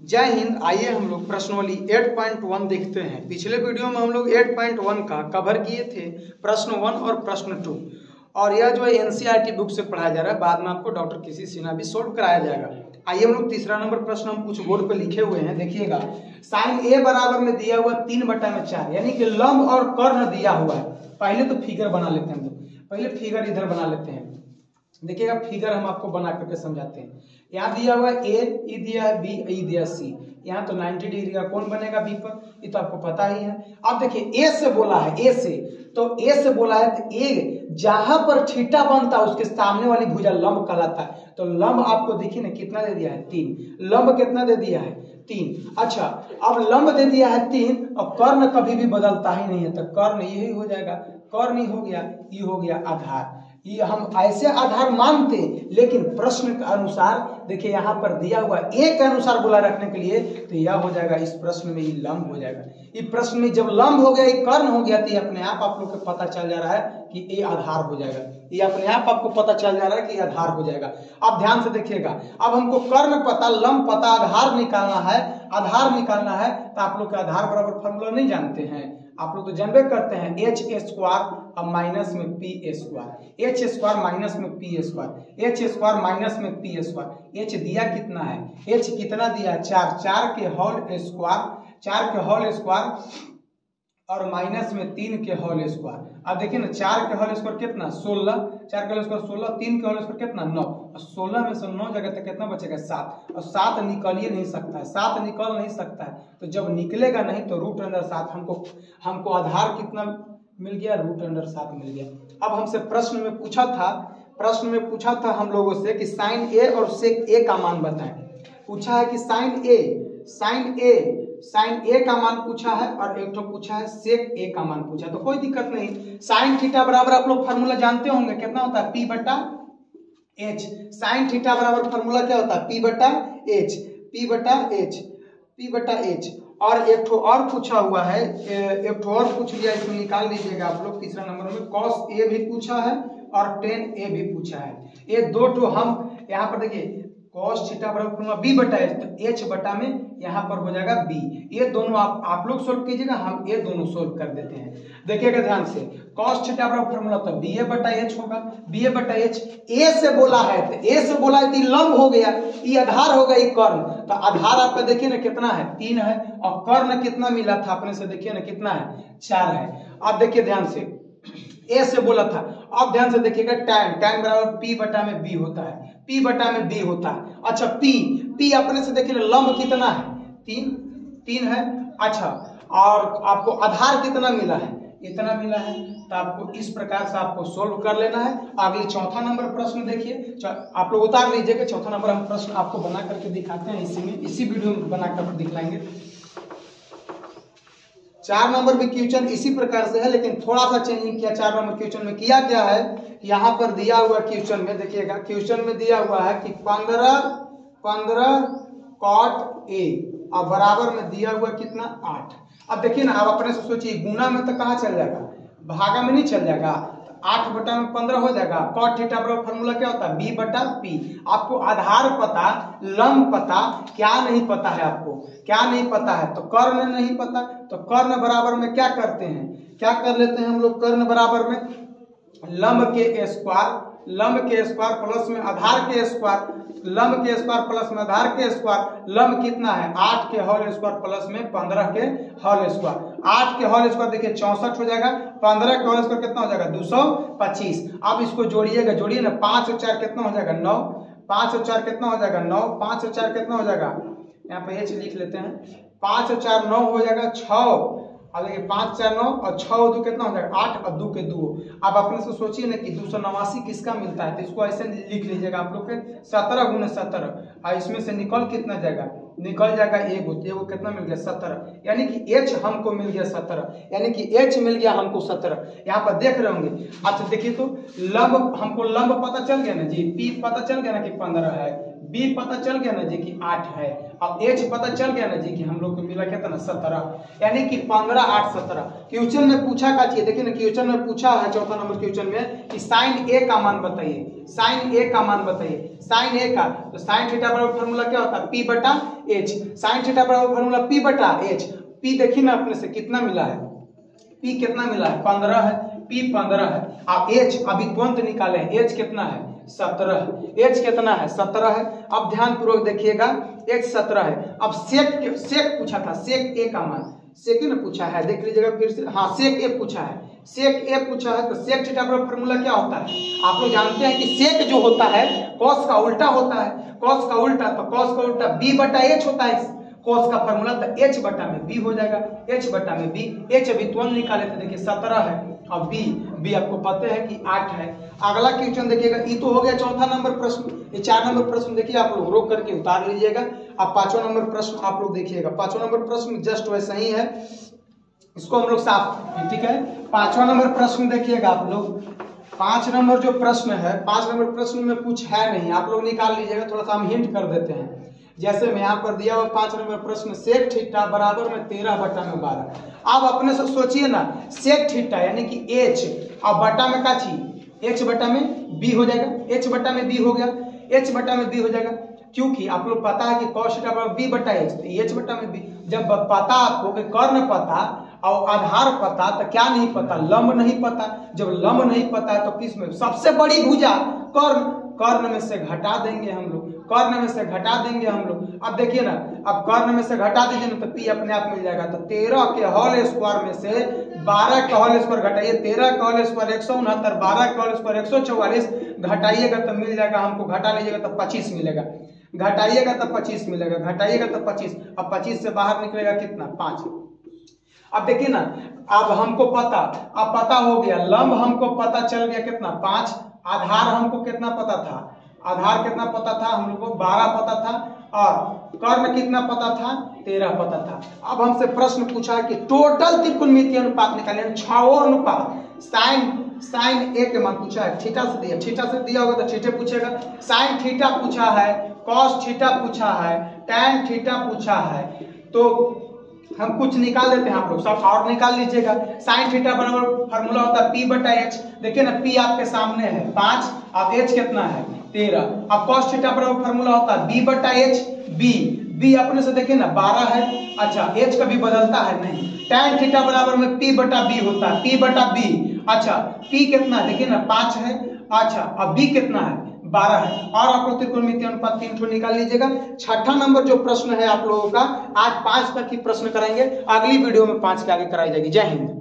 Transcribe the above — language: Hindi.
जय हिंद। आइए हम लोग प्रश्नावली 8.1 देखते हैं। पिछले वीडियो में हम लोग 8.1 का कवर किए थे, प्रश्न 1 और प्रश्न 2, और यह जो है एनसीईआरटी बुक से पढ़ाया जा रहा है। बाद में आपको डॉक्टर किसी सिन्हा भी सोल्व कराया जाएगा। आइए हम लोग तीसरा नंबर प्रश्न हम कुछ बोर्ड पे लिखे हुए हैं, देखिएगा। साइन ए बराबर में दिया हुआ 3/4, यानी कि लंब और कर्ण दिया हुआ है। पहले तो फिगर बना लेते हैं हम लोग, पहले फिगर इधर बना लेते हैं। देखिएगा फिगर हम आपको बना करके समझाते हैं। यहाँ दिया हुआ ए, ई दिया है बी, ई दिया सी। यहाँ तो 90 डिग्री का कौन बनेगा बी पर, ये तो आपको पता ही है। अब देखिए ए से बोला है, ए से तो ए से बोला है तो ए जहां पर थीटा बनता है उसके सामने वाली भुजा लंब कहलाता है। तो लंब आपको देखिए ना कितना दे दिया है, 3। लंब कितना दे दिया है, 3। अच्छा, अब लंब दे दिया है 3 और कर्ण कभी भी बदलता ही नहीं है, तो कर्ण यही हो जाएगा। कर्ण ही हो गया, ये हो गया आधार। ये हम ऐसे आधार मानते, लेकिन प्रश्न के अनुसार देखिए यहाँ पर दिया हुआ ए के अनुसार बोला रखने के लिए, तो यह हो जाएगा इस प्रश्न में, ये लंब हो जाएगा। इस प्रश्न में जब लंब हो गया, ये कर्ण हो गया, तो ये अपने आप लोग को पता चल जा रहा है कि ये आधार हो जाएगा। ये अपने आप आपको पता चल जा रहा है कि आधार हो जाएगा। अब ध्यान से देखिएगा, अब हमको कर्ण पता, लंब पता, आधार निकालना है। आधार निकालना है तो आप लोग के आधार बराबर फॉर्मूला नहीं जानते हैं, आप लोग तो जानबे करते हैं, एच स्क्वायर और माइनस में P square, H square minus में P square, H square minus में पी स्क्वायर। एच दिया कितना है, एच कितना दिया है, 4, 4 के होल स्क्वायर, 4 के होल स्क्वायर और माइनस में 3 के होल स्क्वायर। अब देखिए ना, 4 के होल स्क्वायर कितना, 16, 4 के होल स्क्वायर 16, 3 के होल स्क्वायर कितना, 9, और 16 में से 9 जगह तक कितना बचेगा, 7, और 7 निकल ही नहीं सकता है, 7 निकल नहीं सकता है। तो जब निकलेगा नहीं तो √7 हमको आधार कितना मिल गया, √7 मिल गया। अब हमसे प्रश्न में पूछा था हम लोगों से कि साइन ए और सेक ए का मान बताएं। पूछा है कि साइन ए का मान पूछा है और एक तो पूछा है सेक ए का मान पूछा, तो कोई दिक्कत नहीं। साइन थीटा बराबर आप लोग फार्मूला जानते होंगे, कितना होता है, P/H। साइन थीटा बराबर फार्मूला क्या होता है, P/H। और एक ठो और पूछा हुआ है, एक ठो और पूछ लिया, इसमें निकाल लीजिएगा आप लोग। तीसरा नंबर में cos ए भी पूछा है और tan ए भी पूछा है। ये दो ठो हम यहाँ पर देखिए, cos थीटा बराबर B/H, तो H बटा में यहाँ पर हो जाएगा B। ये दोनों आप लोग सोल्व कीजिएगा, हम ये दोनों सोल्व कर देते हैं। देखिएगा ध्यान से, cos थीटा बराबर फॉर्मूला तो BA/H होगा। BA/H ए से बोला है, तो ए से बोला है तो लंब हो गया, ये आधार हो गया, ये कर्ण। तो आधार आपका देखिए ना कितना है, 3 है, और कर्ण कितना मिला था अपने से, देखिए ना कितना है, 4 है। अब देखिए ध्यान से, ए से बोला था। अब ध्यान से देखिएगा, tan बराबर P/B होता है, P/B होता है। अच्छा, P अपने से देखिए लंब कितना है, 3 है। अच्छा, और आपको आधार कितना मिला है, इतना मिला है। तो आपको इस प्रकार से आपको सोल्व कर लेना है। अगली चौथा नंबर प्रश्न देखिए, आप लोग उतार लीजिएगा। चौथा नंबर हम प्रश्न आपको बना करके दिखाते हैं, इसी वीडियो में बना कर दिखलाएंगे। 4 नंबर भी क्वेश्चन इसी प्रकार से है, लेकिन थोड़ा सा चेंजिंग किया। 4 नंबर क्वेश्चन में किया क्या है, यहाँ पर दिया हुआ क्वेश्चन में देखिएगा, क्वेश्चन में दिया हुआ है कि 15 cot A और बराबर में दिया हुआ कितना, 8। अब देखिए ना, आप अपने से सोचिए, गुना में तो कहाँ चल जाएगा, भागा में नहीं चल जाएगा। 8/15 हो जाएगा। cot थीटा बराबर फॉर्मूला क्या होता है, B/P। आपको आधार पता, लंब पता, क्या नहीं पता है, आपको क्या नहीं पता है, तो कर्ण नहीं पता। तो कर्ण बराबर में क्या करते हैं, क्या कर लेते हैं हम लोग, कर्ण बराबर में लंब के स्क्वायर प्लस में आधार के स्क्वायर, लंब के स्क्वायर प्लस में आधार के स्क्वायर। लंब कितना है, 8 के होल स्क्वायर प्लस में 15 के होल स्क्वायर। 8 के होल स्क्वायर देखिए 64 हो जाएगा, 15 के होल स्क्वायर कितना हो जाएगा, 225। अब इसको जोड़िए ना, 5 और 4 कितना हो जाएगा, 9, 5 और 4 कितना हो जाएगा, 9, 5 और 4 कितना हो जाएगा, यहाँ पे H लिख लेते हैं, 5 और 4 9 हो जाएगा, 6। अब देखिए 5 4 9 और 6 और 2 कितना हो जाएगा, 8 और 2 के 2। अब अपने से सोचिए ना कि 289 किसका मिलता है, तो इसको ऐसे लिख लीजिएगा आप लोग के, 17 × 17, और इसमें से निकल कितना जाएगा, निकल जाएगा एगो कितना मिल गया, 17, यानी कि H हमको मिल गया 17, यानी कि H मिल गया हमको 17। यहाँ पर देख रहे होंगे। अच्छा देखिए, तो लंब हमको लंब पता चल गया ना जी, P पता चल गया ना कि 15 है, बी पता चल गया ना जी कि 8 है। अब एच पता चल गया ना जी कि हम लोग को मिला क्या था ना 17, यानी कि 15 8 17। क्वेश्चन में पूछा क्या चाहिए, देखिए ना क्वेश्चन में पूछा है चौथा नंबर क्वेश्चन में कि साइन ए का मान बताइए, साइन ए का मान बताइए। साइन ए का तो साइन थीटा बराबर फार्मूला क्या होता है, पी बटा एच। साइन थीटा बराबर फार्मूला पी बटा एच। पी देखिए ना अपने से कितना मिला है, पी कितना मिला है 15 है, पी 15 है। अब एच अभी तुरंत निकाले, एच कितना है 17, एच कितना है 17 है। अब ध्यान पूर्वक देखिएगा एच 17 है। अब सेक पूछा था, सेक ए का मान सेक ने पूछा है, देख लीजिएगा फिर से, हाँ सेक ए पूछा है, सेक ए पूछा है। तो सेक थीटा बराबर फार्मूला क्या होता है, आप लोग जानते हैं कि सेक जो होता है कॉस का उल्टा होता है, कॉस का उल्टा, तो कॉस का उल्टा बी बटा एच होता है कॉस का फार्मूला, तो एच बटा में बी हो जाएगा, एच बटा में बी। एच अभी तुरंत निकाले थे, देखिए 17 है, और बी आपको पता है कि 8 है। अगला क्वेश्चन देखिएगा, ये तो हो गया चौथा नंबर प्रश्न। ये 4 नंबर प्रश्न देखिए आप लोग रोक करके उतार लीजिएगा। अब 5वां नंबर प्रश्न आप लोग देखिएगा, 5वां नंबर प्रश्न जस्ट वैसा ही है, इसको हम लोग साफ, ठीक है। 5वां नंबर प्रश्न देखिएगा आप लोग, 5 नंबर जो प्रश्न है, 5 नंबर प्रश्न में कुछ है नहीं, आप लोग निकाल लीजिएगा। थोड़ा सा हम हिंट कर देते हैं, जैसे मैं यहाँ पर दिया हुआ 5 नंबर प्रश्न, सेक थीटा बराबर में 13 बटा में 12। अब अपने से सोचिए ना, सेक थीटा यानी कि एच, अब बटा में क्या चाहिए, एच बटा में बी हो जाएगा, एच बटा में बी हो गया, एच बटा में बी हो जाएगा, क्योंकि आप लोग पता है कि कॉस थीटा बराबर बी बटा एच, तो एच बटा में बी। जब पता आपको कि कर्ण पता और आधार पता, तो क्या नहीं पता, लंब नहीं पता। जब लंब नहीं पता है तो किस में, सबसे बड़ी भुजा कर्ण, कर्ण में से घटा देंगे हम लोग, कर्ण में से घटा देंगे हम लोग। अब देखिए ना, अब कर्ण में से घटा दीजिए ना तो पी अपने आप मिल जाएगा। तो 13 के होल स्क्वायर में से 12 का होल स्क्वायर घटाइए, 13 का होल स्क्वायर 169, 12 का होल स्क्वायर 144, घटाइएगा तो मिल जाएगा हमको, घटा लीजिएगा तो 25 मिलेगा, घटाइएगा तो 25 मिलेगा, घटाइएगा तो 25। अब 25 से बाहर निकलेगा कितना 5। अब देखिए ना, अब हमको पता, अब पता हो गया, लंब हमको पता चल गया कितना 5, आधार हमको कितना पता था, आधार कितना पता था हम लोग को 12 पता था, और कर्ण कितना पता था 13 पता था। अब हमसे प्रश्न पूछा है कि टोटल त्रिकोणमितीय अनुपात निकालिए, 6वां अनुपात। साइन ए के मान पूछा है, थीटा से दिया, थीटा से दिया होगा तो थीटा पूछेगा, साइन थीटा पूछा है, कॉस थीटा पूछा है, टैन थीटा पूछा है। तो हम कुछ निकाल देते हैं, आप लोग सब और निकाल लीजिएगा। साइन थीटा बराबर फार्मूला होता है पी बटा एच, देखिए ना पी आपके सामने है 5, अब एच कितना है 13। अब कॉस थीटा बराबर फार्मूला होता है बी बटा एच, बी अपने से देखिए ना 12 है, अच्छा एच कभी बदलता है नहीं। टैन थीटा बराबर में पी बटा बी होता है, पी बटा बी, अच्छा पी कितना है देखिए ना 5 है, अच्छा अब बी कितना है 12 है। और आप लोग त्रिकोणमितीय अनुपात 3 ठो निकाल लीजिएगा। 6ठा नंबर जो प्रश्न है आप लोगों का, आज 5 तक ही प्रश्न कराएंगे, अगली वीडियो में 5 के आगे कराई जाएगी। जय हिंद।